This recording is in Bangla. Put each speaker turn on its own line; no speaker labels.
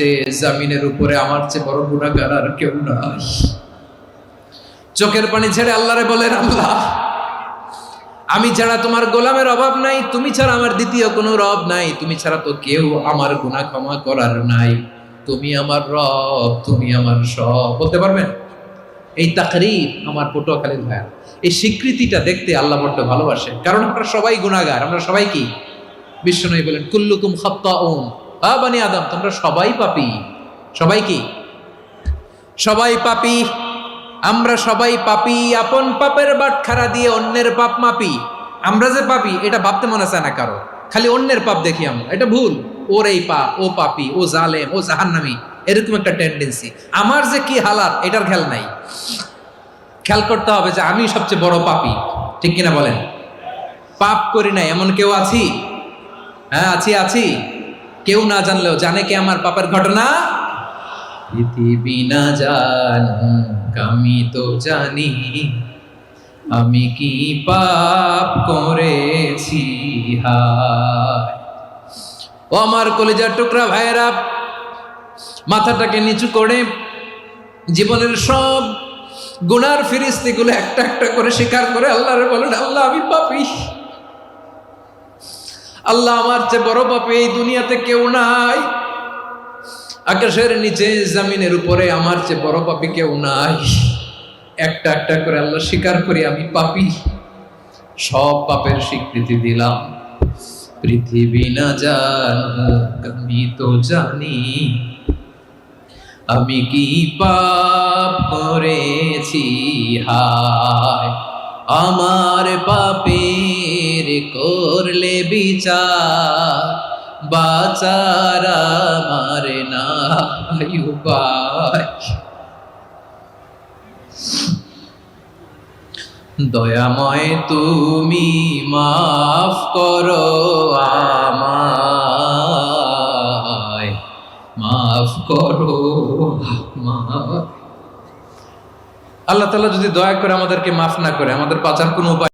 নিচে জমিনের উপরে আমার চেয়ে বড় গুনাহগার আর কেউ নাই। চোখের পানি ছেড়ে আল্লাহরে বলেন, আল্লাহ আমি ছাড়া তোমার গোলামের অভাব নাই, তুমি ছাড়া আমার দ্বিতীয় কোনো রব নাই, তুমি ছাড়া তো কেউ আমার গুনাহ ক্ষমা করার নাই, তুমি আমার রব, তুমি আমার সব। বলতে পারবেন? এই তাকরীর আমার পটুয়াখালীর ভাইয়া, এই স্বীকৃতিটা দেখতে আল্লাহ বড্ড ভালোবাসে, কারণ আমরা সবাই গুনাহগার। আমরা সবাই কি? বিশ্বনবী বলেন কুল্লুকুম খাত্তাউন, বানি আদম তোমরা সবাই পাপী। সবাই কি? সবাই পাপী। আমরা সবাই পাপী, আপন পাপের বাটখারা দিয়ে অন্যের পাপ মাপি। আমরা যে পাপী এটা ভাবতে মনে চায় না কারো, খালি অন্যের পাপ দেখি আমরা, এটা ভুল। ওর এই পাপ, ও পাপী, ও জালেম, ও জাহান্নামী, এরকম একটা টেন্ডেন্সি। আমার যে কি হালাত এটার খেয়াল নাই। খেয়াল করতে হবে যে আমি সবচেয়ে বড় পাপী, ঠিক কিনা বলেন? পাপ করি নাই এমন কেউ আছি? হ্যাঁ আছি। কেউ না জানলেও জানে কে আমার পাপের ঘটনা? পৃথিবী না জানুক আমি তো জানি, আমি কি পাপ করেছি হায়। ও আমার কলিজার টুকরা ভাইয়েরা, মাথাটাকে নিচু করে জীবনের সব গুনার ফিরিস্তিগুলো একটা একটা করে স্বীকার করে আল্লাহরে বলেন, আল্লাহ আমি পাপী। আল্লাহ আমার চেয়ে বড় পাপী এই দুনিয়াতে কেউ নাই। আকাশের নিচে জমিনের উপরে আমার চেয়ে বড় পাপী কেউ নাই। একটা একটা করে আল্লাহ স্বীকার করি আমি পাপী, সব পাপের স্বীকৃতি দিলাম। পৃথিবী না জানুক আমি তো জানি, আমি কি পাপ করেছি হায়। আমার পাপের করলে বিচার, বাঁচার আমার নাই উপায়। দয়াময় তুমি মাফ করো আমায়, মাফ করো আমায়। আল্লাহ তাআলা যদি দয়া করে আমাদেরকে মাফ না করে, আমাদের বাঁচার কোনো উপায়